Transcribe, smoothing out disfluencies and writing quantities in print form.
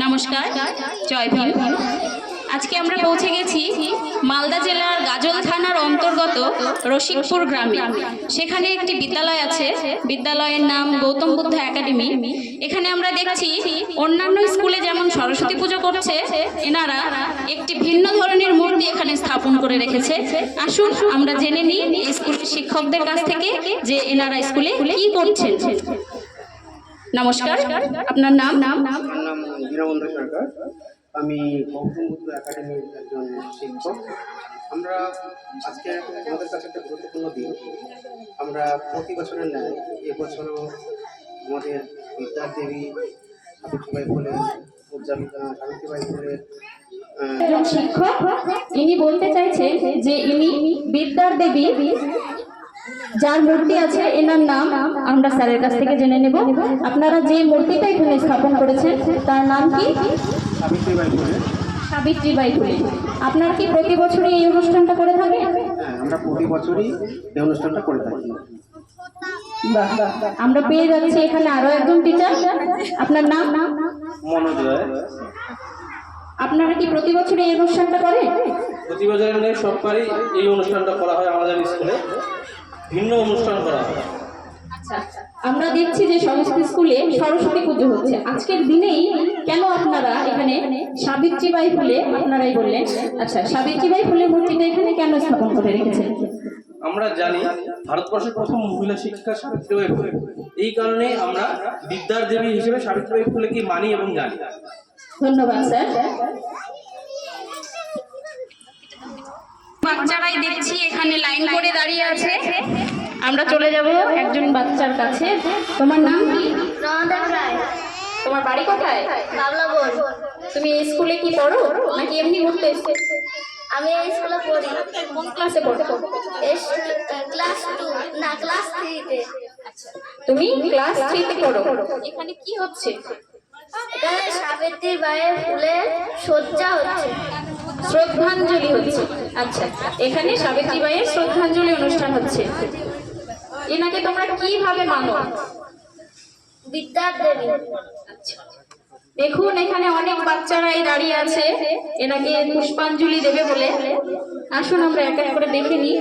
নমস্কার, জয় ভীম। আজকে আমরা পৌঁছে গেছি মালদা জেলার গাজল থানার অন্তর্গত রসিকপুর গ্রামে। সেখানে একটি বিদ্যালয় আছে, বিদ্যালয়ের নাম গৌতম বুদ্ধ একাডেমি। এখানে আমরা দেখছি অন্যান্য স্কুলে যেমন সরস্বতী পুজো করছে, এনারা একটি ভিন্ন ধরনের মূর্তি এখানে স্থাপন করে রেখেছে। আসুন আমরা জেনে নিই স্কুলের শিক্ষকদের কাছ থেকে যে এনারা স্কুলে কি করছেন। নমস্কার, আপনার নাম? নাম দীনবন্ধু সরকার। আমি গৌতম বুদ্ধ একাডেমির একজন শিক্ষক। আমরা আজকে আমাদের কাছে একটা গুরুত্বপূর্ণ দিন। আমরা প্রতি বছরের ন্যায় এবছরও আমাদের বিদ্যার দেবী সাবিত্রীবাই ফুলে উদযাপিত সাবিত্রীবাই ফুলের একজন শিক্ষক, ইনি বলতে চাইছেন যে ইনি বিদ্যার দেবী যার মূর্তি আছে এনার নাম আমরা স্যারের কাছ থেকে জেনে নেব। আপনারা যে মূর্তিটা এখানে স্থাপন করেছেন তার নাম কি? সাবিত্রীবাই ফুলে। সাবিত্রীবাই ফুলে। আপনারা কি প্রতি বছরই এই অনুষ্ঠানটা করে থাকেন? হ্যাঁ, আমরা প্রতি বছরই এই অনুষ্ঠানটা করে থাকি। বাহ, আমরা পেয়ে যাচ্ছি এখানে আরো একজন টিচার। আপনার নাম? মনোজ রায়। আপনারা কি প্রতি বছরই এই অনুষ্ঠানটা করেন? প্রতি বছর সববারই এই অনুষ্ঠানটা করা হয় আমাদের স্কুলে, ভিন্ন অনুষ্ঠান করা হয়। আচ্ছা, আমরা দেখছি যে সমস্ত স্কুলে সরস্বতী পুজো হচ্ছে। আজকের দিনেই কেন আপনারা এখানে সাবিত্রীবাই ফুলে, আপনারাই বললেন, আচ্ছা সাবিত্রীবাই ফুলের মূর্তিটা এখানে কেন স্থাপন করে রেখেছেন? আমরা জানি ভারতবর্ষের প্রথম মহিলা শিক্ষিকা সাবিত্রীবাই ফুলে, এই কারণে আমরা বিদ্যার দেবী হিসেবে সাবিত্রীবাই ফুলেকে মানি এবং জানি। ধন্যবাদ স্যার। বাচ্চারাই দেখছি এখানে লাইন করে দাঁড়িয়ে আছে। আমরা চলে যাব একজন বাচ্চার কাছে। তোমার নাম কি? তোমার বাড়ি কোথায়? তুমি এই স্কুলে কি পড়ো নাকি এমনি ঘুরতে এসছো? আমি এই স্কুলে পড়ি। কোন ক্লাসে পড়ো? ক্লাস 2 না ক্লাস 3 তে। তুমি ক্লাস 3 তে পড়ো। এখানে কি হচ্ছে? এখানে সাবিত্রীবাইয়ের ফুলে সজ্জা হচ্ছে, শ্রদ্ধাঞ্জলি হচ্ছে। আচ্ছা, এখানে সাবিত্রীবাইয়ের শ্রদ্ধাঞ্জলি অনুষ্ঠান হচ্ছে। এনাকে তোমরা কিভাবে মানো? বিদ্যার দেবী। আচ্ছা, দেখুন এখানে অনেক বাচ্চারাই দাঁড়িয়ে আছে এনাকে পুষ্পাঞ্জলি দেবে বলে। আসুন আমরা এক এক করে দেখে নিই।